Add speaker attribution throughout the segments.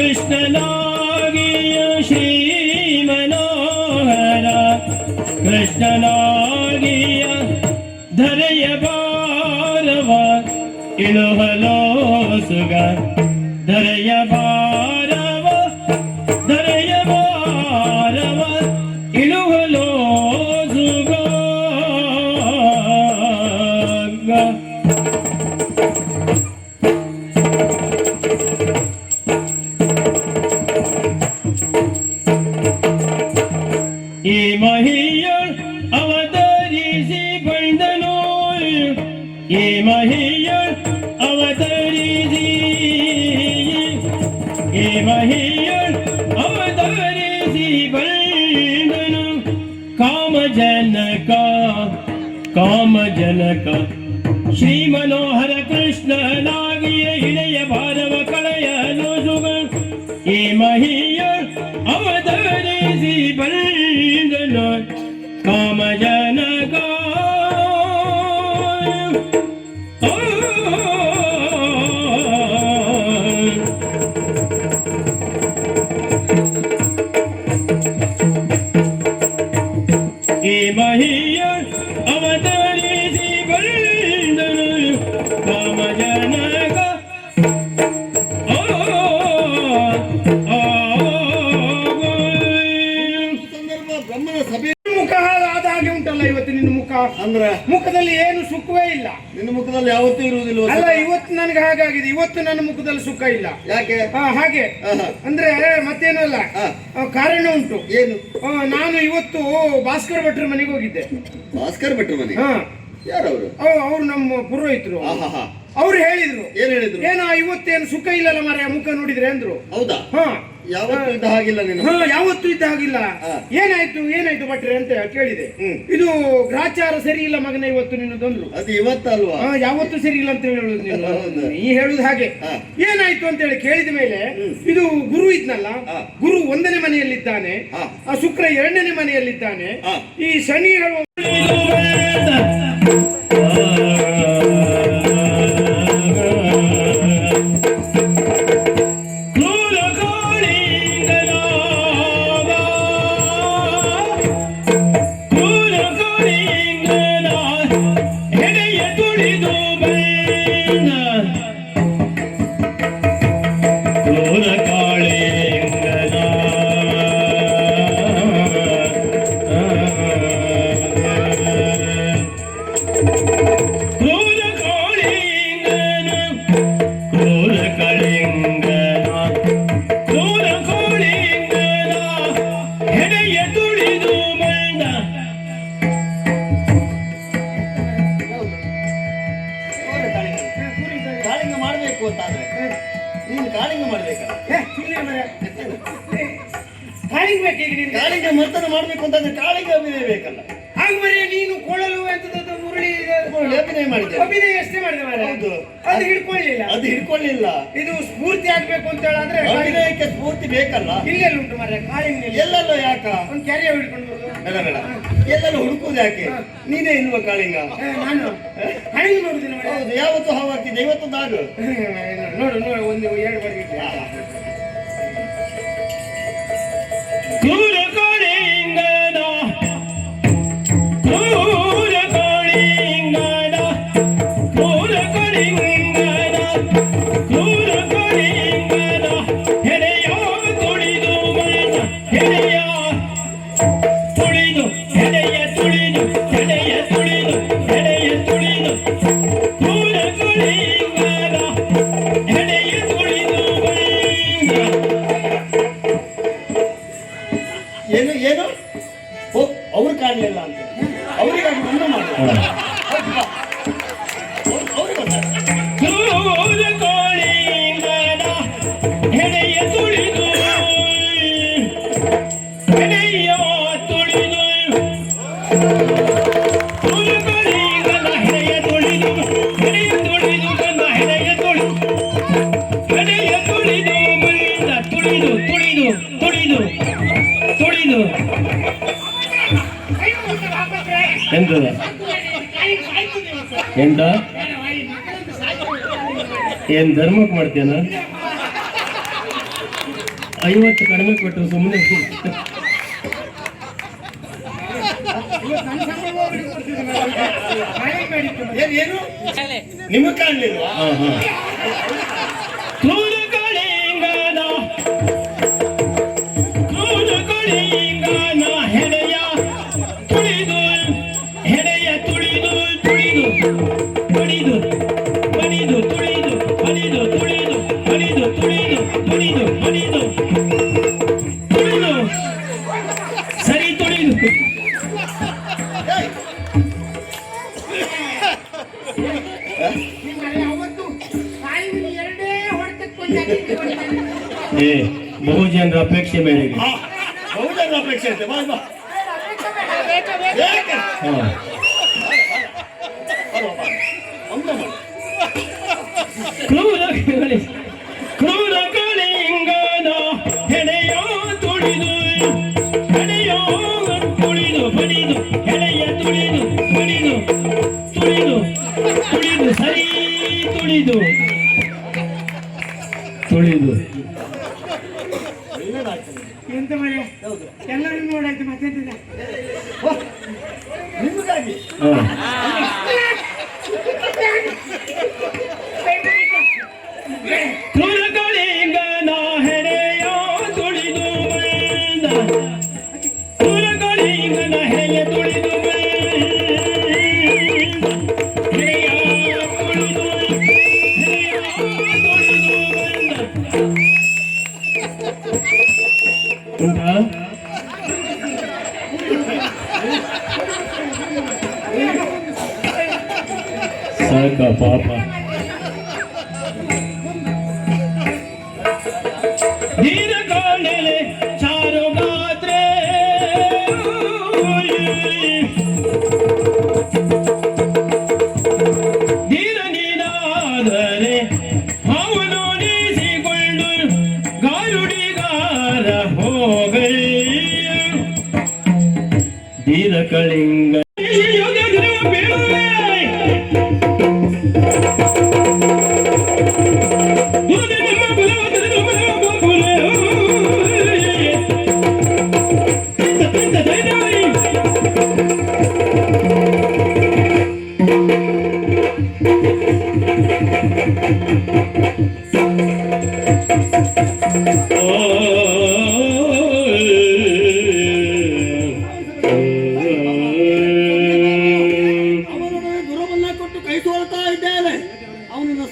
Speaker 1: ಕೃಷ್ಣನಾಗಿಯ ಶ್ರೀ ಮನೋಹರ ಕೃಷ್ಣನಾಗಿಯ ಧರೆಯ ಭಾರವ ಇಳುಹಲೋ ಸುಗ ಧರೆಯ ಭಾರವ ಇಳುಹಲೋ ಸುಗ ಈ ಮಹಿಯ ಅವತರಿಸಿ ಬಂದನು ಈ ಮಹಿಯ ಅವತರಿಸಿ ಈ ಮಹಿಯ ಅವತರಿಸಿ ಬಂದನು ಕಾಮಜನಕ ಶ್ರೀ ಮನೋಹರ ಕೃಷ್ಣನಾಗಿಯ ಇಳೆಯ ಭಾರವ ಕಳೆಯಲು ಸುಗ ಈ ಮಹಿಯ ಅವತರಿಸಿ ಬಂದನು ಕಾಮಜನಕ ಈ ಮಹಿಯ ಅವತರಿಸಿ ಬಂದನು ಕಾಮಜನಕ
Speaker 2: ಬ್ರಹ್ಮನ ಸಭೆ
Speaker 3: ಮುಖ ಆದ ಹಾಗೆ ಉಂಟಲ್ಲ ಇವತ್ತು ನಿನ್ನ ಮುಖ
Speaker 2: ಅಂದ್ರೆ
Speaker 3: ಮುಖದಲ್ಲಿ ಏನು ಸುಖವೇ ಇಲ್ಲ.
Speaker 2: ನಿನ್ನ ಮುಖದಲ್ಲಿ ಯಾವತ್ತೂ ಇರುವುದಿಲ್ಲ.
Speaker 3: ಅಲ್ಲ ಇವತ್ತು ನನಗೆ ಹಾಗಾಗಿದೆ, ಇವತ್ತು ನನ್ನ ಮುಖದಲ್ಲಿ ಸುಖ ಇಲ್ಲ.
Speaker 2: ಯಾಕೆ?
Speaker 3: ಹಾಗೆ ಅಂದ್ರೆ ಮತ್ತೇನು ಅಲ್ಲ, ಕಾರಣ ಉಂಟು.
Speaker 2: ಏನು?
Speaker 3: ನಾನು ಇವತ್ತು ಭಾಸ್ಕರ್ ಭಟ್ರ ಮನೆಗೆ ಹೋಗಿದ್ದೆ.
Speaker 2: ಭಾಸ್ಕರ್ ಭಟ್ರ ಮನೆ? ಯಾರವರು?
Speaker 3: ಅವ್ರು ನಮ್ಮ ಪುರೋಹಿತರು. ಅವ್ರು ಹೇಳಿದ್ರು.
Speaker 2: ಏನ್ ಹೇಳಿದ್ರು?
Speaker 3: ಏನೋ ಇವತ್ತೇನು ಸುಖ ಇಲ್ಲಲ್ಲ ಮಾರ್ರೆ, ಮುಖ ನೋಡಿದ್ರೆ ಅಂದ್ರು.
Speaker 2: ಹೌದಾ? ಯಾವತ್ತೂ ಇದ್ದ ಹಾಗಿಲ್ಲ ನೀನು?
Speaker 3: ಯಾವತ್ತೂ ಇದ್ದ ಹಾಗಿಲ್ಲ. ಏನಾಯ್ತು ಭಟ್ರೆ ಅಂತ ಕೇಳಿದೆ. ಇದು ಗ್ರಾಚಾರ ಸರಿ ಇಲ್ಲ ಮಗನ ಇವತ್ತು ನಿನ್ನದೊಂದ್ರು.
Speaker 2: ಅದು ಇವತ್ತಲ್ವಾ?
Speaker 3: ಯಾವತ್ತೂ ಸರಿ ಇಲ್ಲ ಅಂತ ಹೇಳುದು ನೀ ಹೇಳುದು ಹಾಗೆ. ಏನಾಯ್ತು ಅಂತ ಹೇಳಿ ಕೇಳಿದ ಮೇಲೆ ಇದು ಗುರು ಇದ್ನಲ್ಲ, ಗುರು 1ನೇ ಮನೆಯಲ್ಲಿದ್ದಾನೆ, ಶುಕ್ರ 2ನೇ ಮನೆಯಲ್ಲಿದ್ದಾನೆ, ಈ ಶನಿ ಹೇಳುವ
Speaker 2: ಕಾಳಿಂಗ ಮರ್ತನ ಮಾಡ್ಬೇಕು ಅಂತಂದ್ರೆ ಕಾಳಿಂಗ ಅಭಿನಯ ಬೇಕಲ್ಲ.
Speaker 3: ಹಾಗ ಮರಿ ನೀನು ಕೊಳಲು ಎಂತದ್ದು ಮುರಳಿ
Speaker 2: ಅಭಿನಯ ಮಾಡಿದೆ.
Speaker 3: ಅಭಿನಯ ಎಷ್ಟೇ ಮಾಡಿದೆ ಮಾರ್ರೆ.
Speaker 2: ಹೌದು.
Speaker 3: ಅದು ಹಿಡ್ಕೊಳ್ಳಿಲ್ಲ. ಇದು ಸ್ಫೂರ್ತಿ ಆಗ್ಬೇಕು ಅಂತ ಹೇಳಿದ್ರೆ
Speaker 2: ಅಭಿನಯಕ್ಕೆ ಸ್ಫೂರ್ತಿ ಬೇಕಲ್ಲ.
Speaker 3: ಇಲ್ಲೆಲ್ಲ ಉಂಟು ಮಾರ್ರೆ ಕಾಳಿಂಗ.
Speaker 2: ಎಲ್ಲೆಲ್ಲೋ ಯಾಕ?
Speaker 3: ಒಂದು ಕ್ಯಾರಿಯ ಹಿಡ್ಕೊಂಡು
Speaker 2: ಬೇಡ ಎಲ್ಲೆಲ್ಲ ಹುಡುಕುದು ಯಾಕೆ? ನೀನೇ ಇಲ್ವಾ ಕಾಳಿಂಗ?
Speaker 3: ನಾನು ಕಾಳಿಂಗ ನೋಡುದಿಲ್ಲ.
Speaker 2: ಹೌದು, ಯಾವತ್ತು ಹಾವು ಹಾಕಿದ್ದೆ, ಇವತ್ತೊಂದು ಆಗು.
Speaker 3: ನೋಡು ಒಂದು 2 ಬಡಿಗೆ
Speaker 2: ಏನು ಅವ್ರು ಕಾಣಲಿಲ್ಲ ಅಂತ ಅವರಿಗಾಗಿ ಮುಂದೆ ಮಾಡಿ
Speaker 1: ಎಂತ ಏನ್ ಧರ್ಮಕ್ಕೆ ಮಾಡ್ತೇನ? 50 ಕಡಿಮೆ ಕೊಟ್ಟರು ಸುಮ್ಮನೆ.
Speaker 2: ಏನು ನಿಮಗೆ ಕಾಣಲಿಲ್ವಾ?
Speaker 1: ಕ್ರೂರ ಕಳಿಂಗನ ಹೆಡೆಯ ತುಳಿದು ತುಳಿದು ಬಡಿದು ಬಡಿದು ತುಳಿದು ಬಡಿದು ತುಳಿದು ಬಡಿದು ತುಳಿದು ಬಡಿದು ಬಡಿದು ತುಳಿದು ಸರಿ ತುಳಿದು ಏ ಬಹುಜನರ ಅಪೇಕ್ಷೆ ಮೇರೆಗೆ
Speaker 2: ಬಹುಜನ ಅಪೇಕ್ಷೆ ಐತೆ. ಬಾ ಬಾ.
Speaker 1: ಹಾ ಕ್ರೂರ ಕಳಿಂಗನ ಹೆಡೆಯ ತುಳಿದು ಬಡಿದು ಹೆಡೆಯ ತುಳಿದು ಬಡಿದು ತುಳಿದು ಸರಿ ತುಳಿದು
Speaker 3: ಎಂತ ಮಳೆ ಎಲ್ಲರೂ ನೋಡಾಯ್ತು ಮತ್ತೆ
Speaker 2: ನಿಮಗಾಗಿ
Speaker 1: ಕ್ರೂರ ಕಳಿಂಗನ ಹೆಡೆಯ ತುಳಿದು ಕ್ರೂರ ಕಳಿಂಗನ ಹೆಡೆಯ ತುಳಿದು ಸಾಕ ಪಾಪ. ದೀನ ಕಾಣಲೆ ಚಾರು ಗಾತ್ರೆ ದೀನ ನೀನಾದರೆ ಅವನು ನೀಸಿಕೊಂಡು ಗಾರುಡಿಗಾರ ಹೋಗೈ ದೀನ ಕಳಿಂಗ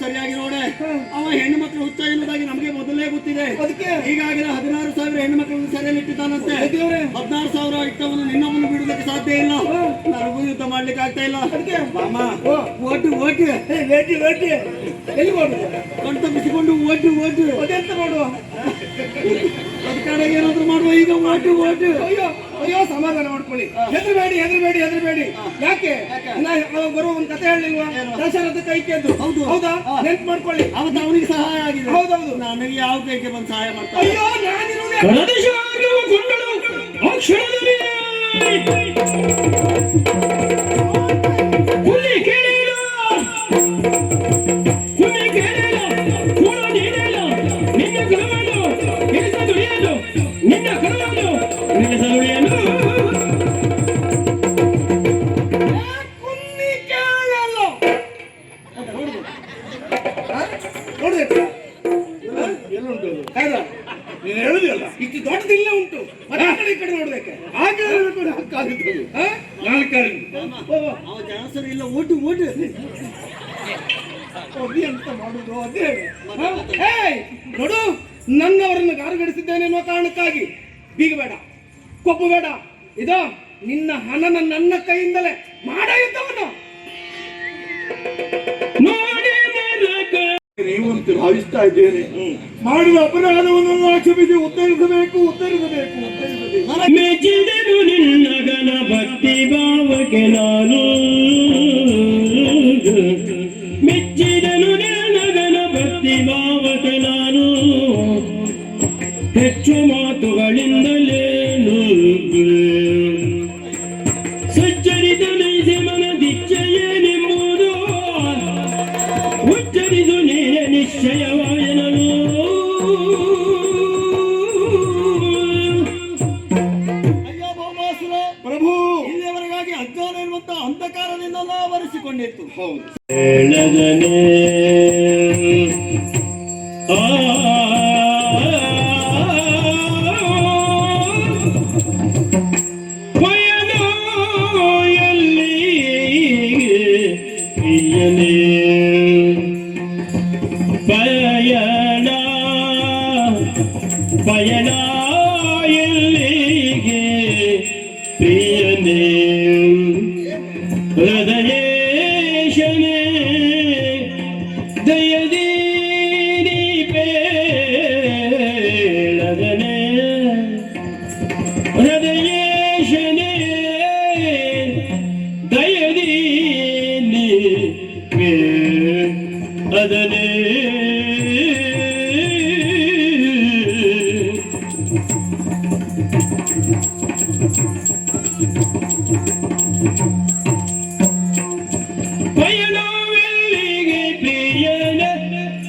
Speaker 2: ಸರಿಯಾಗಿ ನೋಡೆ. ಅವ ಹೆಣ್ಣು ಮಕ್ಕಳು ಹುಚ್ಚ ಎನ್ನುವುದಾಗಿ ನಮಗೆ ಮೊದಲೇ ಗೊತ್ತಿದೆ. ಈಗಾಗಲೇ 16,000 ಹೆಣ್ಣು ಮಕ್ಕಳನ್ನು ಸೆರೆಯಲ್ಲಿ ಇಟ್ಟಿದ್ದಾನಂತೆ. 16,000 ಇಟ್ಟವನು ನಿನ್ನವನ್ನು ಬಿಡುವುದಕ್ಕೆ ಸಾಧ್ಯ ಇಲ್ಲ. ನನಗೂ ಯುದ್ಧ ಮಾಡ್ಲಿಕ್ಕೆ ಆಗ್ತಾ ಇಲ್ಲ. ಮಾಮ ಓಟು ಎಲ್ಲಿ ಮಾಡುದು? ಕಣ್ ತಪ್ಪಿಸಿಕೊಂಡು ಓಟು ಅದೆಂತ ಮಾಡುವ? ಕಡೆಗೆ ಏನಾದ್ರು ಮಾಡುವ. ಈಗ ಓಟು
Speaker 3: ಅಯ್ಯೋ ಸಮಾಧಾನ ಮಾಡ್ಕೊಳ್ಳಿ. ಹೆದರಬೇಡಿ. ಯಾಕೆ ಬರುವ ಒಂದು ಕಥೆ ಹೇಳಿಲ್ವಾ? ದಶರಥ ಕೈಕೆದ್ದು. ಹೌದಾ? ನೆನ್ಪು ಮಾಡ್ಕೊಳ್ಳಿ.
Speaker 2: ಅವತ್ತು ಅವನಿಗೆ ಸಹಾಯ ಆಗಿದೆ.
Speaker 3: ಹೌದೌದು.
Speaker 2: ನನಗೆ ಯಾವ ಕೈಗೆ ಬಂದು ಸಹಾಯ ಮಾಡ್ತಾರೆ?
Speaker 3: ಅಯ್ಯೋ ನಾನಿರುವುದೇ ಇಷ್ಟು ದೊಡ್ಡದಿಲ್ಲ ಉಂಟು. ಮತ್ತೆ ಈ ಕಡೆ ನೋಡ್ಬೇಕು.
Speaker 2: ಅವ ಜಾಸ್ತಿ ಇಲ್ಲ. ಓಟು
Speaker 3: ಎಂತ ಮಾಡುದು ಅದೇ ನೋಡು. ನನ್ನವರನ್ನು ಗಾರುಗಡಿಸಿದ್ದೇನೆ ಅನ್ನೋ ಕಾರಣಕ್ಕಾಗಿ ಬೀಗಬೇಡ, ಕೊಪ್ಪಬೇಡ. ಇದೋ ನಿನ್ನ ಹಣನ ನನ್ನ ಕೈಯಿಂದಲೇ ಮಾಡ ಯುದ್ಧವನ್ನು
Speaker 2: ನೀವಂತೂ ಭಾವಿಸ್ತಾ ಇದ್ದೇನೆ.
Speaker 4: ಮಾಡಿದ ಅಪರಾಧವನ್ನು ಕ್ಷಮಿಸಿ ಉತ್ತರಿಸಬೇಕು.
Speaker 1: ಮೆಚ್ಚಿದನು ನಿನ್ನ ಗಣ ಭಕ್ತಿ ಭಾವಕ್ಕೆ ನಾನು, ಮೆಚ್ಚಿದನು ನಿನ್ನ ಗಣ ಭಕ್ತಿ ಭಾವಕ್ಕೆ ನಾನು, ಹೆಚ್ಚು ಮಾತುಗಳಿಂದಲೇನು ಸಚ್ಚರಿತ ನೈಸೆ ಮನದಿಚ್ಛೆಯೇನೆಂಬುದು ಉಚ್ಚರಿಸು ನೀನೆ ನಿಶ್ಚಯವಾಯನನು. ಆ ಪಯಣದಲ್ಲಿ ಪ್ರಿಯನೇ ಪಯಣ ಪಯಣ ಎಲ್ಲಿಗೆ ಪ್ರಿಯನೇ ಹೃದಯೇಶನೇ ದಯದಿ ಬೇಡದನೆ ಹೃದಯೇಶನೇ ದಯದಿ ಬೇಡದನೆ ಪಯಣವೆಲ್ಲಿಗೆ ಪ್ರಿಯನ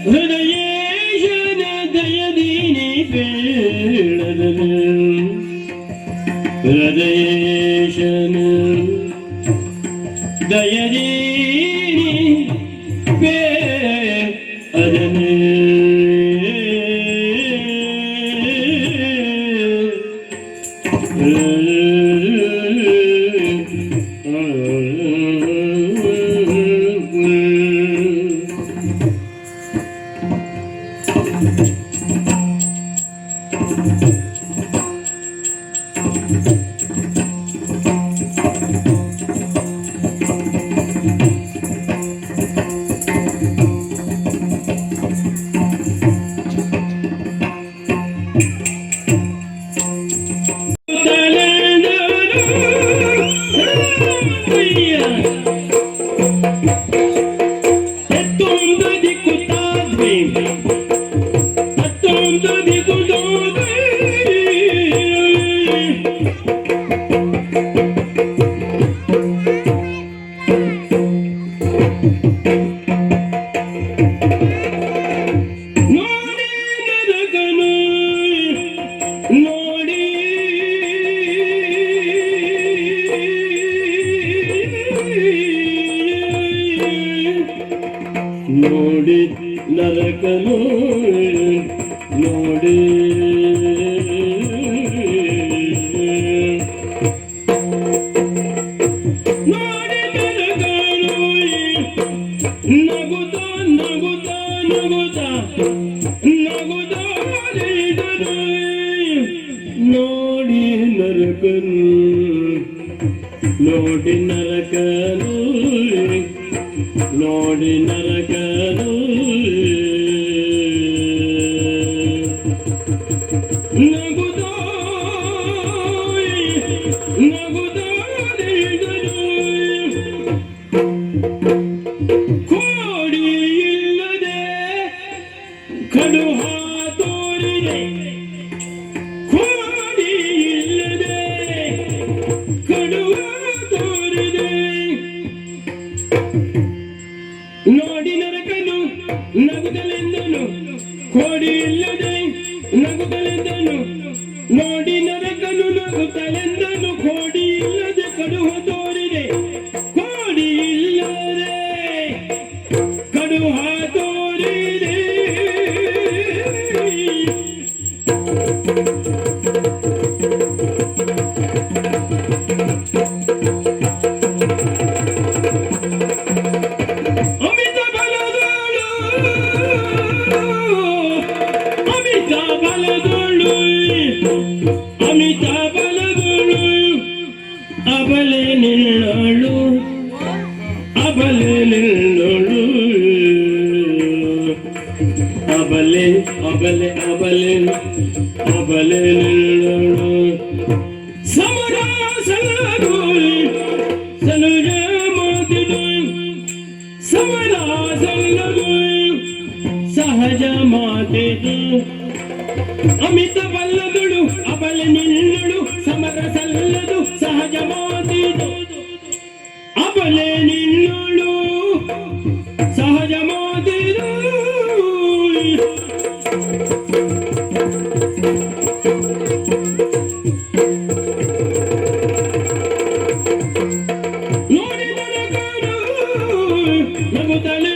Speaker 1: ಹೃದಯೇಶನ ದಯದೀನಿ ಬೇಡದನು ಹೃದಯೇಶನ ದಯದೀನಿ ಬೇಡದನು ನೋಡಿ ನರಕನು ನೋಡಿ ನೋಡಿ ನರಕನು ನಗುತ್ತ ನಗುತ್ತ ನಗುತ್ತ ನಗುತ್ತ ನೋಡಿ ನರಕನು ನೋಡಿ ನರಕನು ನೋಡಿ ನರಕನು ನಗುತ್ತ ನಗುತ್ತ ಕೋಡಿ ಇಲ್ಲದೆ ಕಡುಹ ತೋರಿದೆ ಕೋಡಿ ಇಲ್ಲದೆ ಕಡುಹ ತೋರಿದೆ ನೋಡಿ ನರಕನು ನಗುತ್ತಲೆಂದನು ಕೋಡಿ ಇಲ್ಲದೆ ನಗುತ್ತಲೆಂದನು ನೋಡಿ ನರಕನು ನಗುತ್ತಲೆಂದನು ಕೋಡಿ ಇಲ್ಲದೆ ಕಡುಹ ತೋರಿದೆ ಕೋಡಿ ಇಲ್ಲದೆ ಕಡುಹ ತೋರಿದೆ ಅಮಿತ ಬಲಗಳು ಅಬಲೆ ನಿನ್ನಳು ಅಬಲೆ ನಿನ್ನಳು ಅಬಲೆ ಅಬಲೆ ಅಬಲೆ ಅಬಲೆ ನಿನ್ನಳು ಸಮರ ಸಲಗು ಸಲುಜ ಮಾತಿದು ಸಮರ ಸಲಗು ಸಹಜ ಮಾತಿದು ಅಮಿತ ಬಲ್ಲದಳು ಅಬಲೆ ನಿನ್ನಳು ಸಮರ ಸಲ್ಲದು ಸಹಜ ಮಾತಿದು ಅಬಲೆ ನಿನ್ನಳು ಸಹಜ ಮಾತಿದು ನೋಡಿ ನರಕನು ನಗುತ್ತಲೇ